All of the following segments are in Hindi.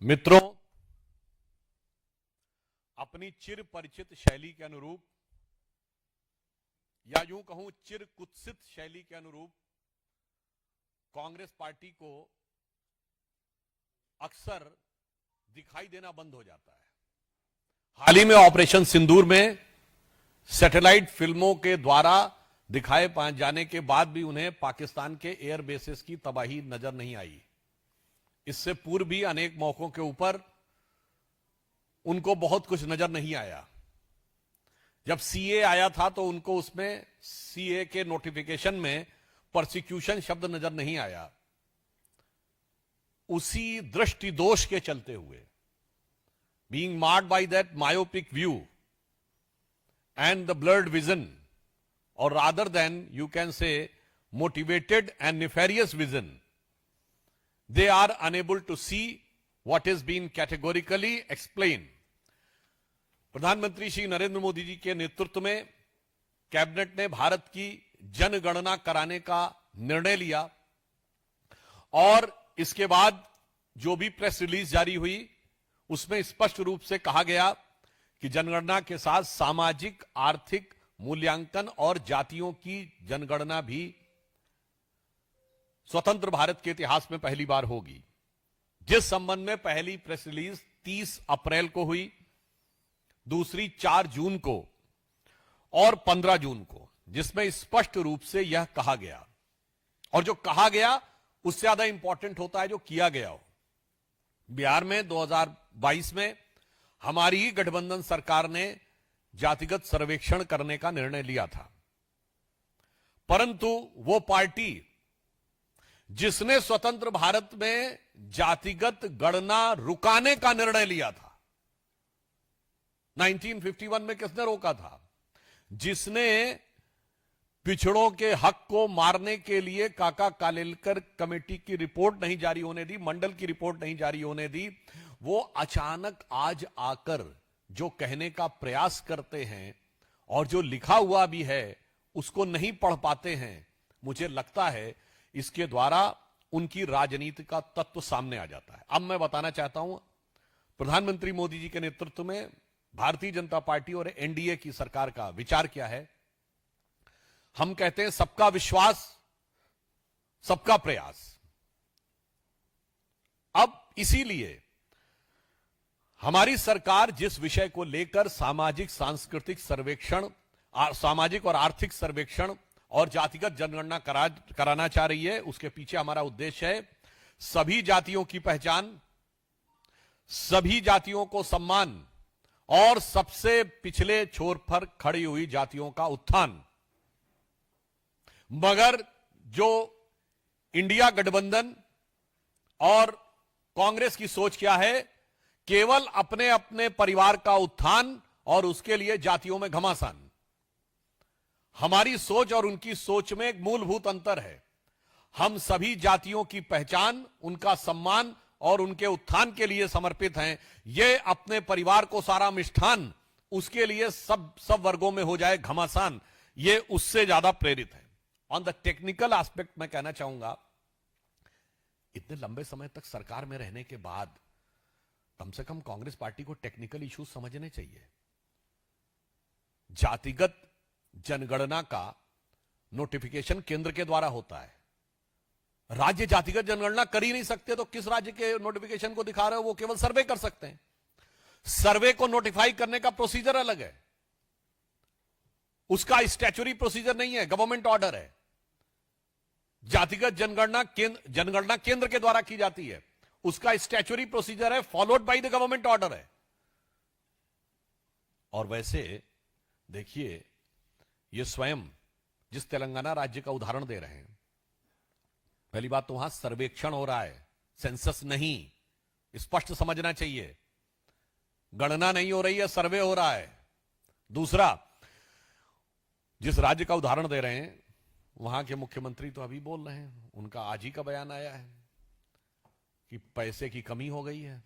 मित्रों, अपनी चिर परिचित शैली के अनुरूप या यूं कहूं चिर कुत्सित शैली के अनुरूप कांग्रेस पार्टी को अक्सर दिखाई देना बंद हो जाता है। हाल ही में ऑपरेशन सिंदूर में सैटेलाइट फिल्मों के द्वारा दिखाए जाने के बाद भी उन्हें पाकिस्तान के एयर बेसेस की तबाही नजर नहीं आई। इससे पूर्व भी अनेक मौकों के ऊपर उनको बहुत कुछ नजर नहीं आया। जब सीए आया था तो उनको उसमें सीए के नोटिफिकेशन में प्रोसिक्यूशन शब्द नजर नहीं आया। उसी दृष्टि दोष के चलते हुए, being marred by that myopic view and the blurred vision, और rather than you can say motivated and nefarious vision, they are unable to see what is being categorically explained. प्रधानमंत्री श्री नरेंद्र मोदी जी के नेतृत्व में कैबिनेट ने भारत की जनगणना कराने का निर्णय लिया और इसके बाद जो भी प्रेस रिलीज जारी हुई उसमें स्पष्ट रूप से कहा गया कि जनगणना के साथ सामाजिक आर्थिक मूल्यांकन और जातियों की जनगणना भी स्वतंत्र भारत के इतिहास में पहली बार होगी। जिस संबंध में पहली प्रेस रिलीज 30 अप्रैल को हुई, दूसरी 4 जून को और 15 जून को, जिसमें स्पष्ट रूप से यह कहा गया, और जो कहा गया उससे ज्यादा इंपॉर्टेंट होता है जो किया गया हो। बिहार में 2022 में हमारी ही गठबंधन सरकार ने जातिगत सर्वेक्षण करने का निर्णय लिया था, परंतु वो पार्टी जिसने स्वतंत्र भारत में जातिगत गणना रुकाने का निर्णय लिया था, 1951 में किसने रोका था? जिसने पिछड़ों के हक को मारने के लिए काका कालेलकर कमेटी की रिपोर्ट नहीं जारी होने दी, मंडल की रिपोर्ट नहीं जारी होने दी, वो अचानक आज आकर जो कहने का प्रयास करते हैं और जो लिखा हुआ भी है उसको नहीं पढ़ पाते हैं। मुझे लगता है इसके द्वारा उनकी राजनीति का तत्व सामने आ जाता है। अब मैं बताना चाहता हूं, प्रधानमंत्री मोदी जी के नेतृत्व में भारतीय जनता पार्टी और एनडीए की सरकार का विचार क्या है। हम कहते हैं सबका विश्वास, सबका प्रयास। अब इसीलिए हमारी सरकार जिस विषय को लेकर सामाजिक सांस्कृतिक सर्वेक्षण, सामाजिक और आर्थिक सर्वेक्षण और जातिगत जनगणना कराना चाह रही है, उसके पीछे हमारा उद्देश्य है सभी जातियों की पहचान, सभी जातियों को सम्मान और सबसे पिछले छोर पर खड़ी हुई जातियों का उत्थान। मगर जो इंडिया गठबंधन और कांग्रेस की सोच क्या है? केवल अपने अपने परिवार का उत्थान और उसके लिए जातियों में घमासान। हमारी सोच और उनकी सोच में एक मूलभूत अंतर है। हम सभी जातियों की पहचान, उनका सम्मान और उनके उत्थान के लिए समर्पित हैं। ये अपने परिवार को सारा मिष्ठान, उसके लिए सब वर्गों में हो जाए घमासान, ये उससे ज्यादा प्रेरित है। ऑन द टेक्निकल एस्पेक्ट मैं कहना चाहूंगा, इतने लंबे समय तक सरकार में रहने के बाद कम से कम कांग्रेस पार्टी को टेक्निकल इश्यूज समझने चाहिए। जातिगत जनगणना का नोटिफिकेशन केंद्र के द्वारा होता है। राज्य जातिगत जनगणना कर ही नहीं सकते तो किस राज्य के नोटिफिकेशन को दिखा रहे हो? वो केवल सर्वे कर सकते हैं। सर्वे को नोटिफाई करने का प्रोसीजर अलग है, उसका स्टैच्यूटरी प्रोसीजर नहीं है, गवर्नमेंट ऑर्डर है। जातिगत जनगणना केंद्र के द्वारा की जाती है, उसका स्टैच्यूटरी प्रोसीजर है, followed by the government order है। और वैसे देखिए, ये स्वयं जिस तेलंगाना राज्य का उदाहरण दे रहे हैं, पहली बात तो वहां सर्वेक्षण हो रहा है, सेंसस नहीं, स्पष्ट समझना चाहिए। गणना नहीं हो रही है, सर्वे हो रहा है। दूसरा, जिस राज्य का उदाहरण दे रहे हैं वहां के मुख्यमंत्री तो अभी बोल रहे हैं, उनका आज ही का बयान आया है कि पैसे की कमी हो गई है,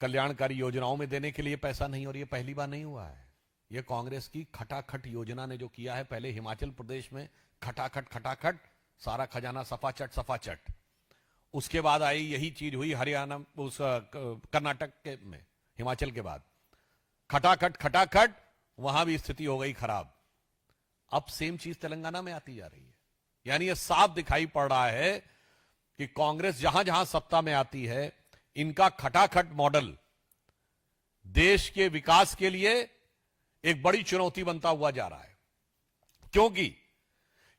कल्याणकारी योजनाओं में देने के लिए पैसा नहीं, और ये पहली बार नहीं हुआ है। ये कांग्रेस की खटाखट योजना ने जो किया है, पहले हिमाचल प्रदेश में खटाखट सारा खजाना सफाचट, उसके बाद आई यही चीज हुई हरियाणा, उस कर्नाटक के में, हिमाचल के बाद खटाखट खटाखट वहां भी स्थिति हो गई खराब। अब सेम चीज तेलंगाना में आती जा रही है। यानी यह साफ दिखाई पड़ रहा है कि कांग्रेस जहां जहां सत्ता में आती है, इनका खटाखट मॉडल देश के विकास के लिए एक बड़ी चुनौती बनता हुआ जा रहा है, क्योंकि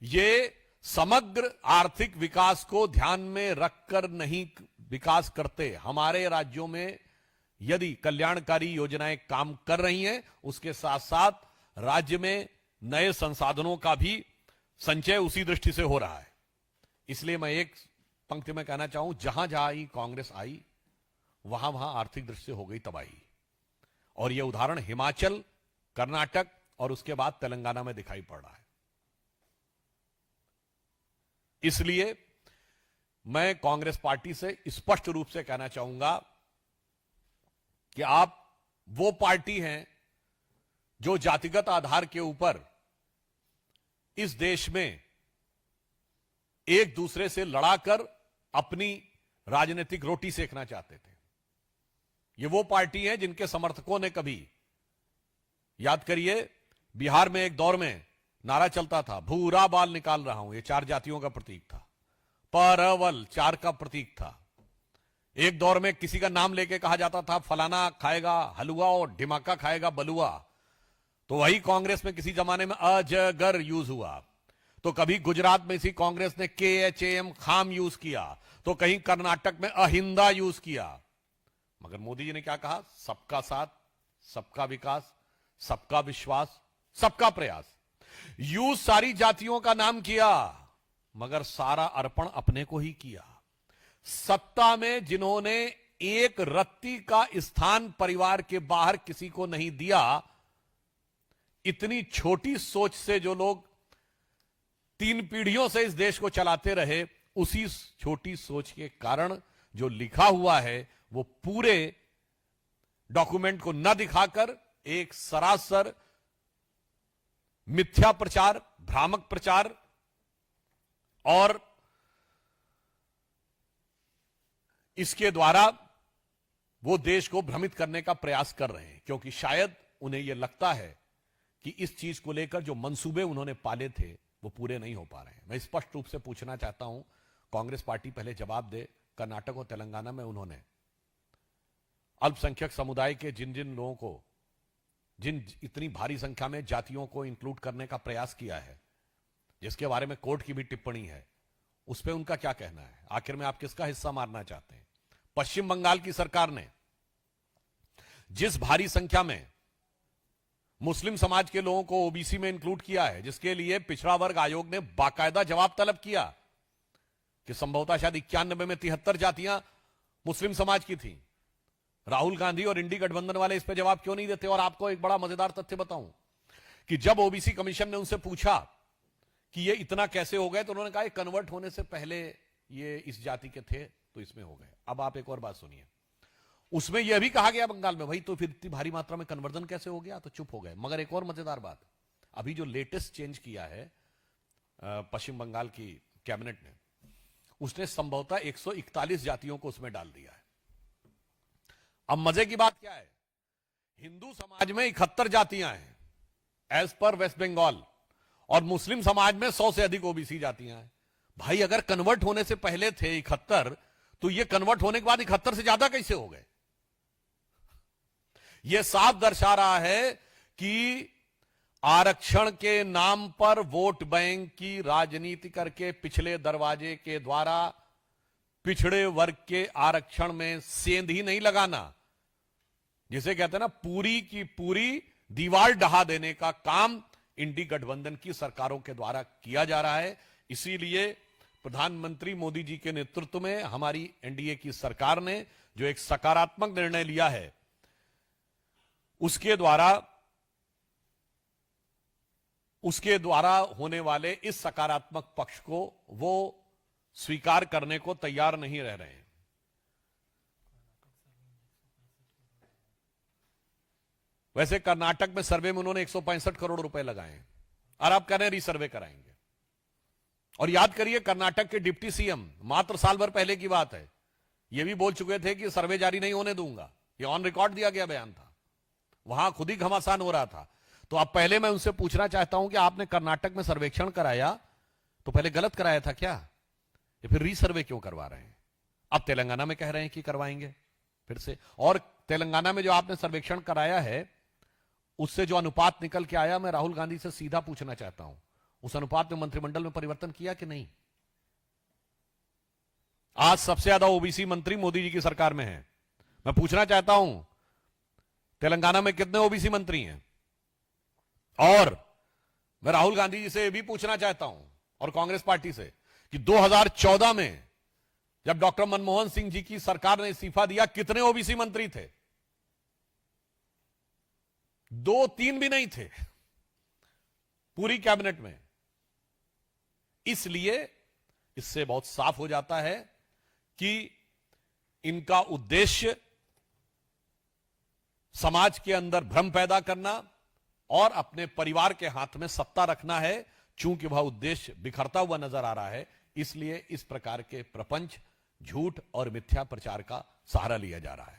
ये समग्र आर्थिक विकास को ध्यान में रखकर नहीं विकास करते। हमारे राज्यों में यदि कल्याणकारी योजनाएं काम कर रही हैं, उसके साथ साथ राज्य में नए संसाधनों का भी संचय उसी दृष्टि से हो रहा है। इसलिए मैं एक पंक्ति में कहना चाहूं, जहां जहां ही कांग्रेस आई वहां वहां आर्थिक दृष्टि से हो गई तबाही। और यह उदाहरण हिमाचल, कर्नाटक और उसके बाद तेलंगाना में दिखाई पड़ रहा है। इसलिए मैं कांग्रेस पार्टी से स्पष्ट रूप से कहना चाहूंगा कि आप वो पार्टी हैं जो जातिगत आधार के ऊपर इस देश में एक दूसरे से लड़ाकर अपनी राजनीतिक रोटी सेकना चाहते थे। ये वो पार्टी है जिनके समर्थकों ने कभी, याद करिए, बिहार में एक दौर में नारा चलता था, भूरा बाल निकाल रहा हूं, ये 4 जातियों का प्रतीक था। परवल 4 का प्रतीक था। एक दौर में किसी का नाम लेके कहा जाता था, फलाना खाएगा हलवा और ढिमाका खाएगा बलुआ। तो वही कांग्रेस में किसी जमाने में अजगर यूज हुआ। तो कभी गुजरात में इसी कांग्रेस ने KHAM खाम यूज किया, तो कहीं कर्नाटक में अहिंदा यूज किया। मगर मोदी जी ने क्या कहा? सबका साथ, सबका विकास, सबका विश्वास, सबका प्रयास। यूज सारी जातियों का नाम किया, मगर सारा अर्पण अपने को ही किया। सत्ता में जिन्होंने एक रत्ती का स्थान परिवार के बाहर किसी को नहीं दिया, इतनी छोटी सोच से जो लोग 3 पीढ़ियों से इस देश को चलाते रहे, उसी छोटी सोच के कारण जो लिखा हुआ है वो पूरे डॉक्यूमेंट को न दिखाकर एक सरासर मिथ्या प्रचार, भ्रामक प्रचार और इसके द्वारा वो देश को भ्रमित करने का प्रयास कर रहे हैं, क्योंकि शायद उन्हें यह लगता है कि इस चीज को लेकर जो मंसूबे उन्होंने पाले थे वो पूरे नहीं हो पा रहे हैं। मैं स्पष्ट रूप से पूछना चाहता हूं, कांग्रेस पार्टी पहले जवाब दे। कर्नाटक और तेलंगाना में उन्होंने अल्पसंख्यक समुदाय के जिन जिन लोगों को, जिन इतनी भारी संख्या में जातियों को इंक्लूड करने का प्रयास किया है, जिसके बारे में कोर्ट की भी टिप्पणी है, उस पर उनका क्या कहना है? आखिर में आप किसका हिस्सा मारना चाहते हैं? पश्चिम बंगाल की सरकार ने जिस भारी संख्या में मुस्लिम समाज के लोगों को ओबीसी में इंक्लूड किया है, जिसके लिए पिछड़ा वर्ग आयोग ने बाकायदा जवाब तलब किया कि संभवतः शायद 91 में 73 जातियां मुस्लिम समाज की थी। राहुल गांधी और इंडी गठबंधन वाले इस पर जवाब क्यों नहीं देते? और आपको एक बड़ा मजेदार तथ्य बताऊं कि जब ओबीसी कमीशन ने उनसे पूछा कि ये इतना कैसे हो गए, तो उन्होंने कहा कन्वर्ट होने से पहले ये इस जाति के थे तो इसमें हो गए। अब आप एक और बात सुनिए, उसमें यह भी कहा गया बंगाल में, भाई तो फिर इतनी भारी मात्रा में कन्वर्जन कैसे हो गया? तो चुप हो गए। मगर एक और मजेदार बात, अभी जो लेटेस्ट चेंज किया है पश्चिम बंगाल की कैबिनेट ने, उसने संभवतः 141 जातियों को उसमें डाल दिया है। अब मजे की बात क्या है, हिंदू समाज में 71 जातियां हैं एज पर वेस्ट बंगाल, और मुस्लिम समाज में 100 से अधिक ओबीसी जातियां हैं। भाई अगर कन्वर्ट होने से पहले थे 71, तो ये कन्वर्ट होने के बाद 71 से ज्यादा कैसे हो गए? यह साफ दर्शा रहा है कि आरक्षण के नाम पर वोट बैंक की राजनीति करके पिछले दरवाजे के द्वारा पिछड़े वर्ग के आरक्षण में सेंध ही नहीं लगाना, जिसे कहते हैं ना पूरी की पूरी दीवार ढहा देने का काम इंडी गठबंधन की सरकारों के द्वारा किया जा रहा है। इसीलिए प्रधानमंत्री मोदी जी के नेतृत्व में हमारी एनडीए की सरकार ने जो एक सकारात्मक निर्णय लिया है, उसके द्वारा होने वाले इस सकारात्मक पक्ष को वो स्वीकार करने को तैयार नहीं रह रहे हैं। वैसे कर्नाटक में सर्वे में उन्होंने 165 करोड़ रुपए लगाए हैं और आप कह रहे हैं रीसर्वे कराएंगे। और याद करिए, कर्नाटक के डिप्टी सीएम मात्र साल भर पहले की बात है, यह भी बोल चुके थे कि सर्वे जारी नहीं होने दूंगा। यह ऑन रिकॉर्ड दिया गया बयान था, वहां खुद ही घमासान हो रहा था। तो अब पहले मैं उनसे पूछना चाहता हूं कि आपने कर्नाटक में सर्वेक्षण कराया तो पहले गलत कराया था क्या, या फिर रीसर्वे क्यों करवा रहे हैं? अब तेलंगाना में कह रहे हैं कि करवाएंगे फिर से। और तेलंगाना में जो आपने सर्वेक्षण कराया है उससे जो अनुपात निकल के आया, मैं राहुल गांधी से सीधा पूछना चाहता हूं, उस अनुपात में मंत्रिमंडल में परिवर्तन किया कि नहीं? आज सबसे ज्यादा ओबीसी मंत्री मोदी जी की सरकार में है। मैं पूछना चाहता हूं, तेलंगाना में कितने ओबीसी मंत्री हैं? और मैं राहुल गांधी जी से यह भी पूछना चाहता हूं और कांग्रेस पार्टी से कि 2014 में जब डॉक्टर मनमोहन सिंह जी की सरकार ने इस्तीफा दिया, कितने ओबीसी मंत्री थे? 2-3 भी नहीं थे पूरी कैबिनेट में। इसलिए इससे बहुत साफ हो जाता है कि इनका उद्देश्य समाज के अंदर भ्रम पैदा करना और अपने परिवार के हाथ में सत्ता रखना है। चूंकि वह उद्देश्य बिखरता हुआ नजर आ रहा है, इसलिए इस प्रकार के प्रपंच, झूठ और मिथ्या प्रचार का सहारा लिया जा रहा है।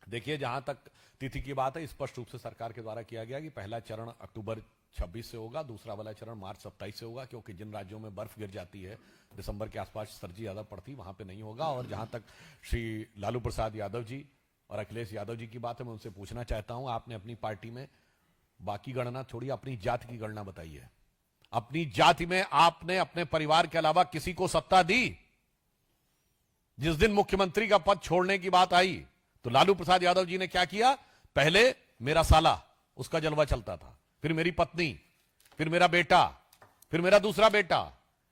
देखिए, जहां तक तिथि की बात है, स्पष्ट रूप से सरकार के द्वारा किया गया कि पहला चरण अक्टूबर 26 से होगा, दूसरा वाला चरण मार्च 27 से होगा, क्योंकि जिन राज्यों में बर्फ गिर जाती है दिसंबर के आसपास सर्दी ज्यादा पड़ती, वहां पे नहीं होगा। और जहां तक श्री लालू प्रसाद यादव जी और अखिलेश यादव जी की बात है, मैं उनसे पूछना चाहता हूं, आपने अपनी पार्टी में बाकी गणना छोड़ी, अपनी जाति की गणना बताइए। अपनी जाति में आपने अपने परिवार के अलावा किसी को सत्ता दी? जिस दिन मुख्यमंत्री का पद छोड़ने की बात आई तो लालू प्रसाद यादव जी ने क्या किया? पहले मेरा साला, उसका जलवा चलता था, फिर मेरी पत्नी, फिर मेरा बेटा, फिर मेरा दूसरा बेटा,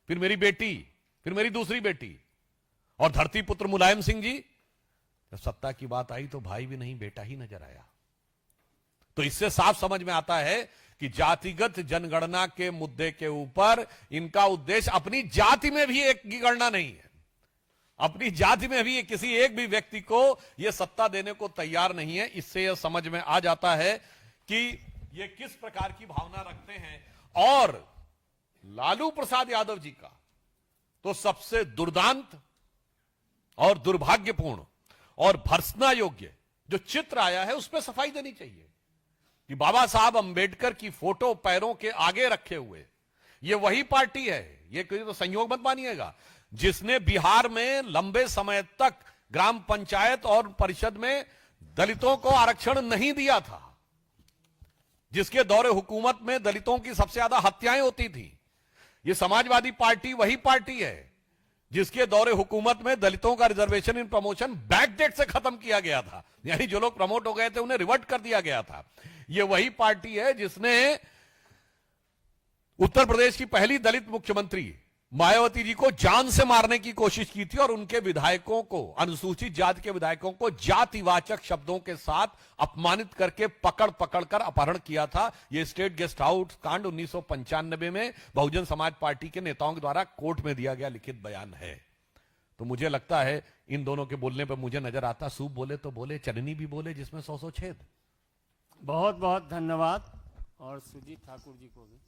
फिर मेरी बेटी, फिर मेरी दूसरी बेटी। और धरती पुत्र मुलायम सिंह जी, जब सत्ता की बात आई तो भाई भी नहीं, बेटा ही नजर आया। तो इससे साफ समझ में आता है कि जातिगत जनगणना के मुद्दे के ऊपर इनका उद्देश्य अपनी जाति में भी एक की गणना नहीं है, अपनी जाति में भी किसी एक भी व्यक्ति को यह सत्ता देने को तैयार नहीं है। इससे यह समझ में आ जाता है कि ये किस प्रकार की भावना रखते हैं। और लालू प्रसाद यादव जी का तो सबसे दुर्दांत और दुर्भाग्यपूर्ण और भर्त्सना योग्य जो चित्र आया है, उस पर सफाई देनी चाहिए कि बाबा साहब अंबेडकर की फोटो पैरों के आगे रखे हुए ये वही पार्टी है, ये कोई तो संयोग मत मानिएगा, जिसने बिहार में लंबे समय तक ग्राम पंचायत और परिषद में दलितों को आरक्षण नहीं दिया था, जिसके दौरे हुकूमत में दलितों की सबसे ज्यादा हत्याएं होती थी। ये समाजवादी पार्टी वही पार्टी है जिसके दौरे हुकूमत में दलितों का रिजर्वेशन इन प्रमोशन बैकडेट से खत्म किया गया था, यानी जो लोग प्रमोट हो गए थे उन्हें रिवर्ट कर दिया गया था। ये वही पार्टी है जिसने उत्तर प्रदेश की पहली दलित मुख्यमंत्री मायावती जी को जान से मारने की कोशिश की थी और उनके विधायकों को, अनुसूचित जाति के विधायकों को जातिवाचक शब्दों के साथ अपमानित करके पकड़ कर अपहरण किया था। यह स्टेट गेस्ट हाउस कांड 1995 में बहुजन समाज पार्टी के नेताओं के द्वारा कोर्ट में दिया गया लिखित बयान है। तो मुझे लगता है इन दोनों के बोलने पर मुझे नजर आता, सूप बोले तो बोले, चटनी भी बोले जिसमें 100 छेद। बहुत बहुत धन्यवाद। और सुजीत ठाकुर जी को भी।